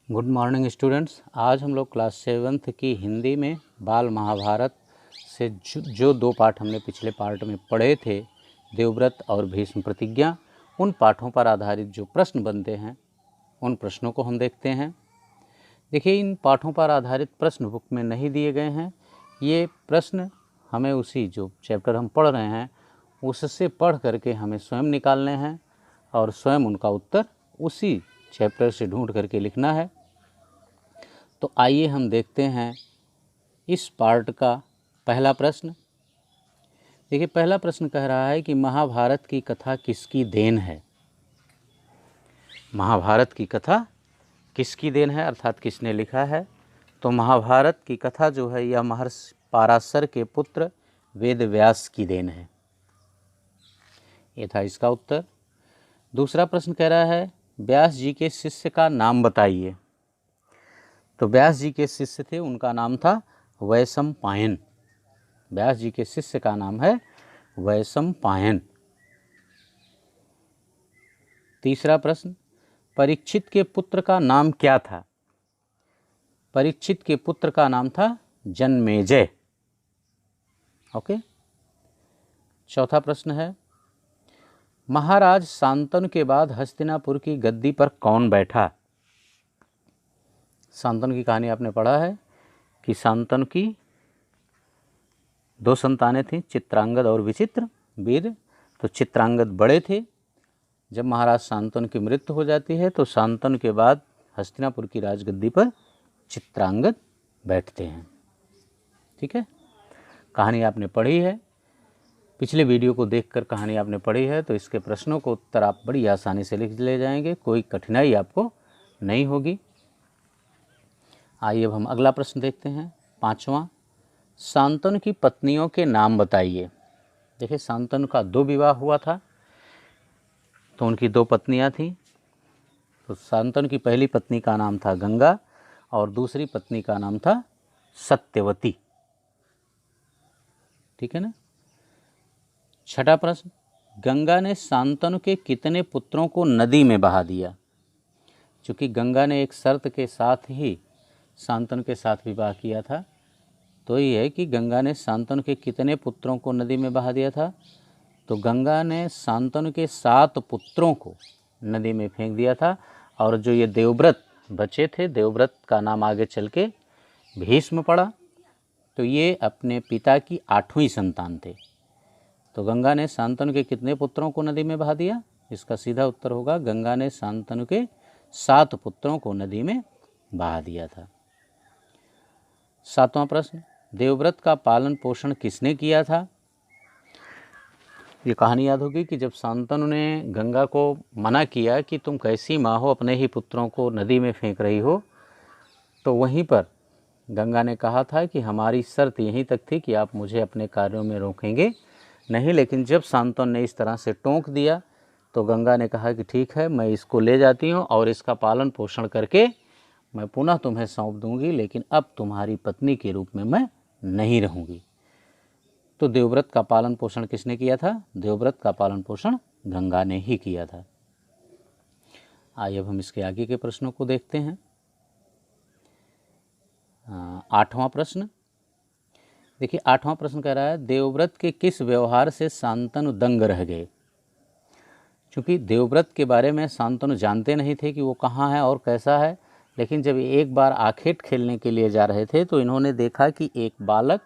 Good morning students. आज हम लोग क्लास 7th की हिंदी में बाल महाभारत से जो दो पाठ हमने पिछले पार्ट में पढ़े थे, देवव्रत और भीष्म प्रतिज्ञा, उन पाठों पर आधारित जो प्रश्न बनते हैं उन प्रश्नों को हम देखते हैं। देखिए, इन पाठों पर आधारित प्रश्न बुक में नहीं दिए गए हैं। ये प्रश्न हमें उसी जो चैप्टर हम पढ़ रहे हैं उससे पढ़ करके हमें स्वयं निकालने हैं और स्वयं उनका उत्तर उसी चैप्टर से ढूंढ करके लिखना है। तो आइए हम देखते हैं इस पार्ट का पहला प्रश्न। देखिए, पहला प्रश्न कह रहा है कि महाभारत की कथा किसकी देन है। महाभारत की कथा किसकी देन है, अर्थात किसने लिखा है। तो महाभारत की कथा जो है यह महर्षि पाराशर के पुत्र वेद व्यास की देन है। ये था इसका उत्तर। दूसरा प्रश्न कह रहा है व्यास जी के शिष्य का नाम बताइए। तो व्यास जी के शिष्य थे, उनका नाम था वैशंपायन। व्यास जी के शिष्य का नाम है वैशंपायन। तीसरा प्रश्न, परीक्षित के पुत्र का नाम क्या था। परीक्षित के पुत्र का नाम था जन्मेजय। ओके। चौथा प्रश्न है महाराज शांतनु के बाद हस्तिनापुर की गद्दी पर कौन बैठा। शांतनु की कहानी आपने पढ़ा है कि शांतनु की दो संतानें थीं, चित्रांगद और विचित्र वीर। तो चित्रांगद बड़े थे। जब महाराज शांतनु की मृत्यु हो जाती है तो शांतनु के बाद हस्तिनापुर की राजगद्दी पर चित्रांगद बैठते हैं। ठीक है, कहानी आपने पढ़ी है, पिछले वीडियो को देखकर कहानी आपने पढ़ी है, तो इसके प्रश्नों को उत्तर आप बड़ी आसानी से लिख ले जाएंगे, कोई कठिनाई आपको नहीं होगी। आइए अब हम अगला प्रश्न देखते हैं, पांचवा। शांतनु की पत्नियों के नाम बताइए। देखिए, शांतनु का 2 विवाह हुआ था, तो उनकी 2 पत्नियां थीं। तो शांतनु की पहली पत्नी का नाम था गंगा और दूसरी पत्नी का नाम था सत्यवती। ठीक है ना। छठा प्रश्न, गंगा ने शांतनु के कितने पुत्रों को नदी में बहा दिया। चूँकि गंगा ने एक शर्त के साथ ही शांतनु के साथ विवाह किया था, तो ये है कि गंगा ने शांतनु के कितने पुत्रों को नदी में बहा दिया था। तो गंगा ने शांतनु के 7 पुत्रों को नदी में फेंक दिया था। और जो ये देवव्रत बचे थे, देवव्रत का नाम आगे चल के भीष्म पड़ा, तो ये अपने पिता की 8वीं संतान थे। तो गंगा ने शांतनु के कितने पुत्रों को नदी में बहा दिया। इसका सीधा उत्तर होगा गंगा ने शांतनु के 7 पुत्रों को नदी में बहा दिया था। 7वां प्रश्न, देवव्रत का पालन पोषण किसने किया था। ये कहानी याद होगी कि जब शांतनु ने गंगा को मना किया कि तुम कैसी माँ हो, अपने ही पुत्रों को नदी में फेंक रही हो, तो वहीं पर गंगा ने कहा था कि हमारी शर्त यहीं तक थी कि आप मुझे अपने कार्यों में रोकेंगे नहीं। लेकिन जब शांतनु ने इस तरह से टोक दिया तो गंगा ने कहा कि ठीक है, मैं इसको ले जाती हूँ और इसका पालन पोषण करके मैं पुनः तुम्हें सौंप दूंगी, लेकिन अब तुम्हारी पत्नी के रूप में मैं नहीं रहूँगी। तो देवव्रत का पालन पोषण किसने किया था। देवव्रत का पालन पोषण गंगा ने ही किया था। आइए अब हम इसके आगे के प्रश्नों को देखते हैं। 8वां प्रश्न, देखिए 8वां प्रश्न कह रहा है देवव्रत के किस व्यवहार से शांतनु दंग रह गए। क्योंकि देवव्रत के बारे में शांतनु जानते नहीं थे कि वो कहाँ है और कैसा है, लेकिन जब एक बार आखेट खेलने के लिए जा रहे थे तो इन्होंने देखा कि एक बालक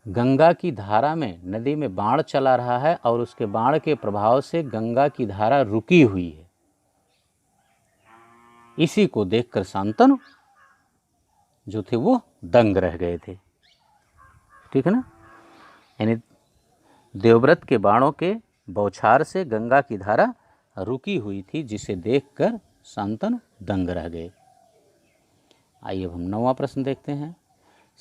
गंगा की धारा में नदी में बाण चला रहा है और उसके बाण के प्रभाव से गंगा की धारा रुकी हुई है। इसी को देखकर शांतनु जो थे वो दंग रह गए थे। ठीक है ना। यानी देवव्रत के बाणों के बौछार से गंगा की धारा रुकी हुई थी, जिसे देखकर शांतनु दंग रह गए। आइए अब हम 9वां प्रश्न देखते हैं।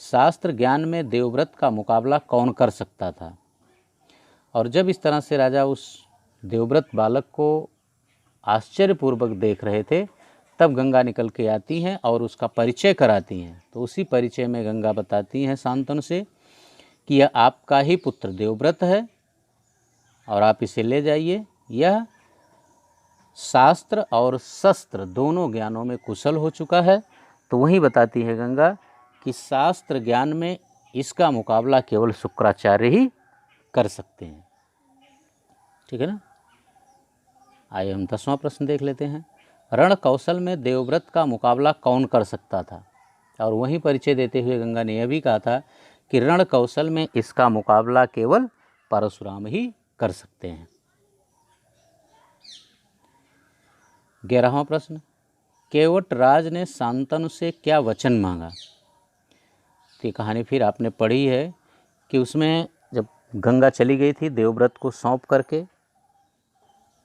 शास्त्र ज्ञान में देवव्रत का मुकाबला कौन कर सकता था। और जब इस तरह से राजा उस देवव्रत बालक को आश्चर्यपूर्वक देख रहे थे, तब गंगा निकल के आती हैं और उसका परिचय कराती हैं। तो उसी परिचय में गंगा बताती हैं शांतनु से कि यह आपका ही पुत्र देवव्रत है और आप इसे ले जाइए। यह शास्त्र और शस्त्र दोनों ज्ञानों में कुशल हो चुका है। तो वही बताती है गंगा कि शास्त्र ज्ञान में इसका मुकाबला केवल शुक्राचार्य ही कर सकते हैं। ठीक है ना। आइए हम 10वां प्रश्न देख लेते हैं। रण कौशल में देवव्रत का मुकाबला कौन कर सकता था? और वहीं परिचय देते हुए गंगा ने यह भी कहा था कि रण कौशल में इसका मुकाबला केवल परशुराम ही कर सकते हैं। 11वां प्रश्न, केवट राज ने शांतनु से क्या वचन मांगा? तो ये कहानी फिर आपने पढ़ी है कि उसमें जब गंगा चली गई थी देवव्रत को सौंप करके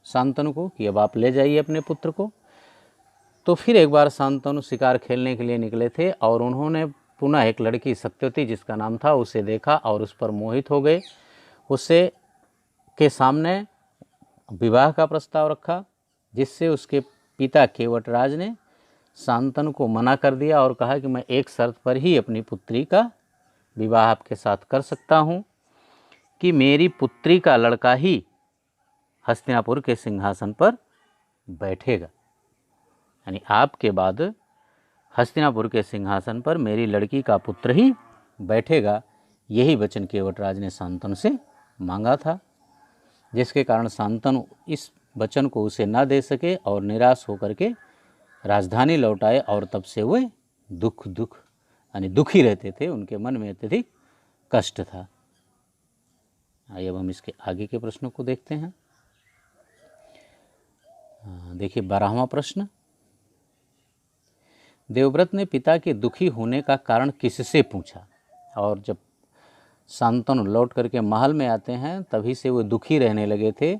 शांतनु को कि अब आप ले जाइए अपने पुत्र को, तो फिर एक बार शांतनु शिकार खेलने के लिए निकले थे और उन्होंने पुनः एक लड़की सत्यवती जिसका नाम था उसे देखा और उस पर मोहित हो गए। उसे के सामने विवाह का प्रस्ताव रखा, जिससे उसके पिता केवटराज ने शांतनु को मना कर दिया और कहा कि मैं एक शर्त पर ही अपनी पुत्री का विवाह आपके साथ कर सकता हूँ कि मेरी पुत्री का लड़का ही हस्तिनापुर के सिंहासन पर बैठेगा, यानी आपके बाद हस्तिनापुर के सिंहासन पर मेरी लड़की का पुत्र ही बैठेगा। यही वचन केवटराज ने शांतनु से मांगा था, जिसके कारण शांतनु इस वचन को उसे न दे सके और निराश होकर के राजधानी लौट आए और तब से वे यानी दुखी रहते थे, उनके मन में अत्यधिक कष्ट था। आइए अब हम इसके आगे के प्रश्नों को देखते हैं। देखिए 12वां प्रश्न, देवव्रत ने पिता के दुखी होने का कारण किससे पूछा? और जब शांतनु लौट करके महल में आते हैं तभी से वो दुखी रहने लगे थे।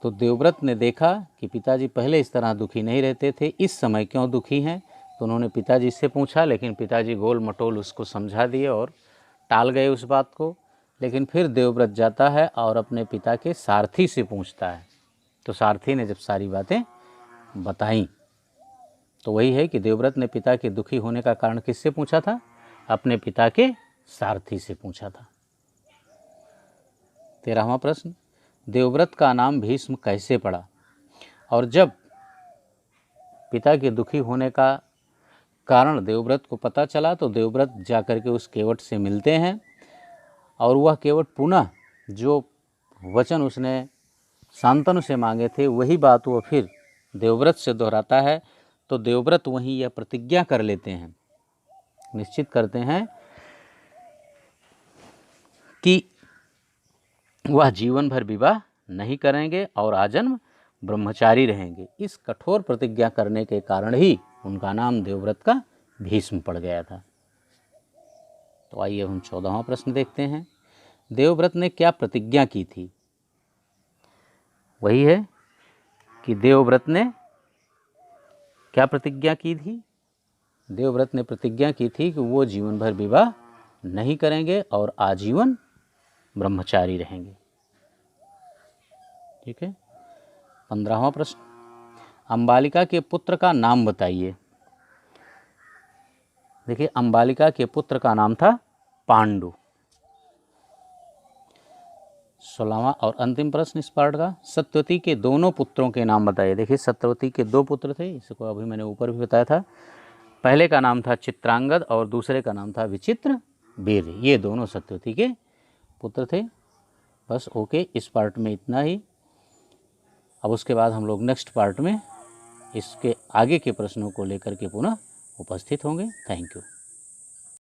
तो देवव्रत ने देखा कि पिताजी पहले इस तरह दुखी नहीं रहते थे, इस समय क्यों दुखी हैं? तो उन्होंने पिताजी से पूछा, लेकिन पिताजी गोल मटोल उसको समझा दिए और टाल गए उस बात को। लेकिन फिर देवव्रत जाता है और अपने पिता के सारथी से पूछता है। तो सारथी ने जब सारी बातें बताईं तो वही है कि देवव्रत ने पिता के दुखी होने का कारण किससे पूछा था? अपने पिता के सारथी से पूछा था। 13वां प्रश्न, देवव्रत का नाम भीष्म कैसे पड़ा? और जब पिता के दुखी होने का कारण देवव्रत को पता चला तो देवव्रत जाकर के उस केवट से मिलते हैं और वह केवट पुनः जो वचन उसने शांतनु से मांगे थे वही बात वो फिर देवव्रत से दोहराता है। तो देवव्रत वहीं यह प्रतिज्ञा कर लेते हैं, निश्चित करते हैं कि वह जीवन भर विवाह नहीं करेंगे और आजन्म ब्रह्मचारी रहेंगे। इस कठोर प्रतिज्ञा करने के कारण ही उनका नाम देवव्रत का भीष्म पड़ गया था। तो आइए हम 14वां प्रश्न देखते हैं। देवव्रत ने क्या प्रतिज्ञा की थी? वही है कि देवव्रत ने क्या प्रतिज्ञा की थी? देवव्रत ने प्रतिज्ञा की थी कि वो जीवन भर विवाह नहीं करेंगे और आजीवन ब्रह्मचारी रहेंगे। ठीक है। 15वां प्रश्न, अंबालिका के पुत्र का नाम बताइए। देखिए अंबालिका के पुत्र का नाम था पांडु। 16वां और अंतिम प्रश्न इस पार्ट का, सत्यवती के दोनों पुत्रों के नाम बताइए। देखिए सत्यवती के 2 पुत्र थे, इसको अभी मैंने ऊपर भी बताया था। पहले का नाम था चित्रांगद और दूसरे का नाम था विचित्र वीर। ये दोनों सत्यवती के पुत्र थे। बस ओके, इस पार्ट में इतना ही। अब उसके बाद हम लोग नेक्स्ट पार्ट में इसके आगे के प्रश्नों को लेकर के पुनः उपस्थित होंगे। Thank you.